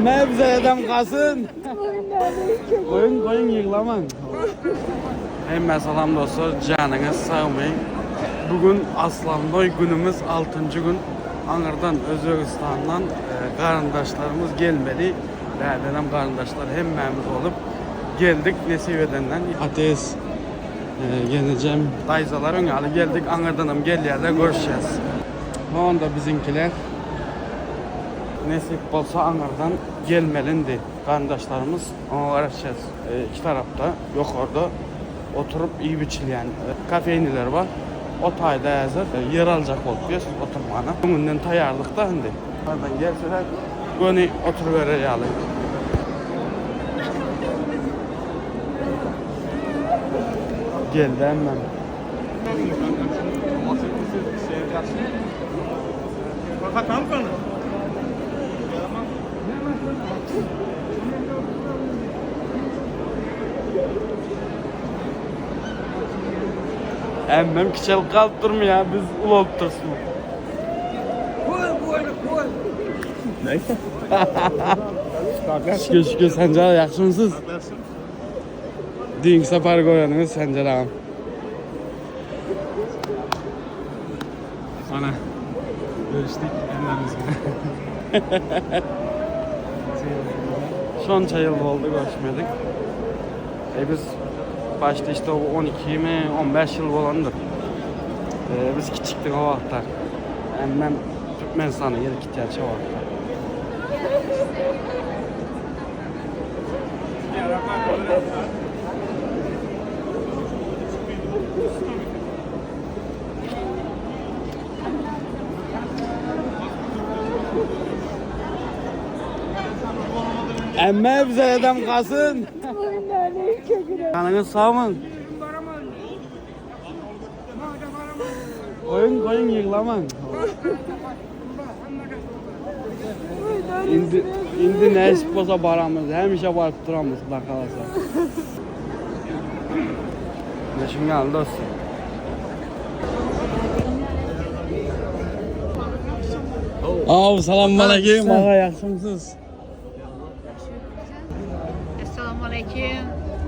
Mevzeden kalsın. Koyun yığılaman. Hemen salam dostlar, canınız sağ olun. Bugün Aslanboy günümüz 6. gün. Ankara'dan, Özbekistan'dan kardeşlerimiz gelmedi. Benim kardeşler hemmemiz olup geldik Nesibe'den. Ateist geleceğim. Dayızalar öngeli geldik. Ankara'dan gel yerle görüşeceğiz. Onda bizimkiler nasip olsa Ankara'dan gelmelindi. Kardeşlerimiz ona uğraşacağız. İki tarafta yok orada oturup iyi biçilen kafeyniler var. O tayda hazır yer alacak olup biz oturmana. Bugünden tayarlık da hindi. Oradan gelseler gönü oturuverelim. Geldi hemen. Emmem küçel kalıp durmuyor, biz ulu olup dursun. Neyse. Şükür Sencer yaxşımısınız? Deyin sefer koyanınız Sencer ağam. Ana. Görüştük emmemizle. Şonca yıl oldu görüşmedik. Biz başta işte 12 mi 15 yıl olandır. Biz küçüktük o vaxtlar. Emmem Türkmenistan'a gelip gideceğiz o vaxtlar. Emme bize adam kalsın. Kanınız sağ mı? Koyun yığılaman. İndi ne iş olsa baramız, hem işe varıp duramız da kalırsa. Neşim geldi dostum. Selamun aleyküm. Ağa yaxşımısınız? Assalamu aleyküm.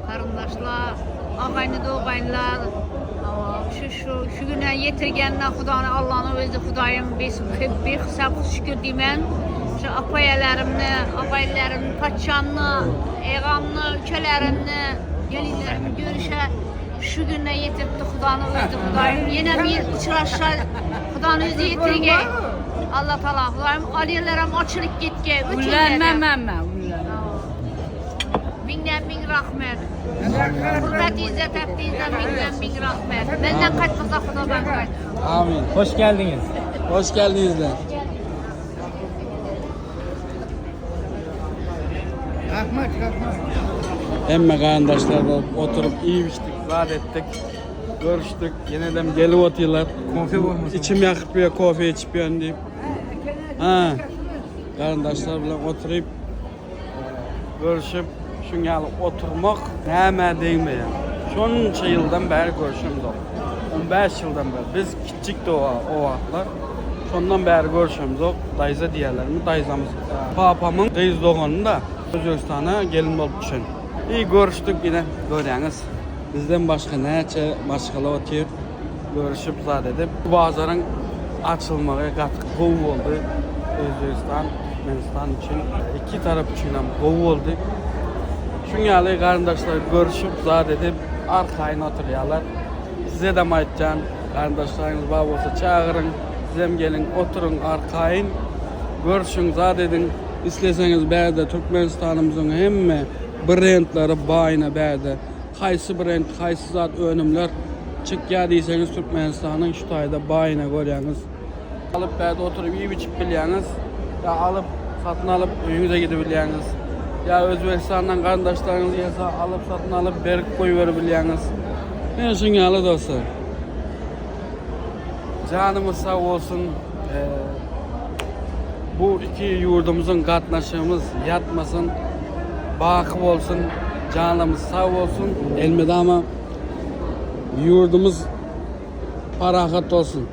Karındaşlar, ağayını doğayınlar. Şu güne yetirgenler Xudanı, Allah'ın özü Xudayım. Biz bir hesap şükür deymen. Şu apayələrimni, ağaylarımni, paçanını, eğamını, ülkələrimni, gelinlerimi görüşe şu güne yetirdi Xudanı özü Xudayım. Yine bir uçraşa Xudanı özü yetirge. Allah Teala Xudayım aliyələrim açılıp gitge. Ulan Mindən min rahmet. Hürmet izzet ettiğinizden mindən min rahmet. Benden kaçmasa Xudadan kaç. Amin. Hoş geldiniz. Hoş geldiniz de. Emme kardeşlerle oturup iyi biçtik, rahat ettik, görüştük. Yeniden gelip oturuyorlar. İçim yakıp bir kofe içip deyip. Kardeşlerle oturup görüşüp şun gelip oturmak neyme değil mi ya? Şunca yıldan beri görüşümüz oldu. 15 yıldan beri. Biz küçüktü o vaxtlar. Ondan beri görüşümüz oldu. Dayıza diğerlerimiz, dayızamız. Papamın kız doğanını da Özbekistan'a gelin olup düşün. İyi görüştük yine görüyorsunuz. Bizden başka neyse başkalar oturup görüşüp zaten bazıların açılmaya katkı oldu. Özbekistan, Türkmenistan için iki taraf için kovu oldu. Şunyalı kardeşler görüşüp zaten arkayın oturuyorlar. Size de aytacağım, kardeşleriniz var olsa çağırın, size gelin oturun arkayın, görüşün zaten isterseniz berde Türkmenistan'ımızın hem brendleri bayına berde, kaysı brend, kaysı zat önümler çıkya deyseniz Türkmenistan'ın şu tayda bayına görüyorsunuz. Alıp berde oturup iyi biçip biliyorsunuz, ya alıp satın alıp önünüze gidebiliyorsunuz. Ya Özbekistan'dan kardeşleriniz gelse alıp satın alıp berk koyuverebiliyorsunuz. Ben şunu yalı dostlar. Canımız sağ olsun. Bu iki yurdumuzun katnaşığımız yatmasın. Bakıp olsun. Canımız sağ olsun. Elmede ama yurdumuz parahat olsun.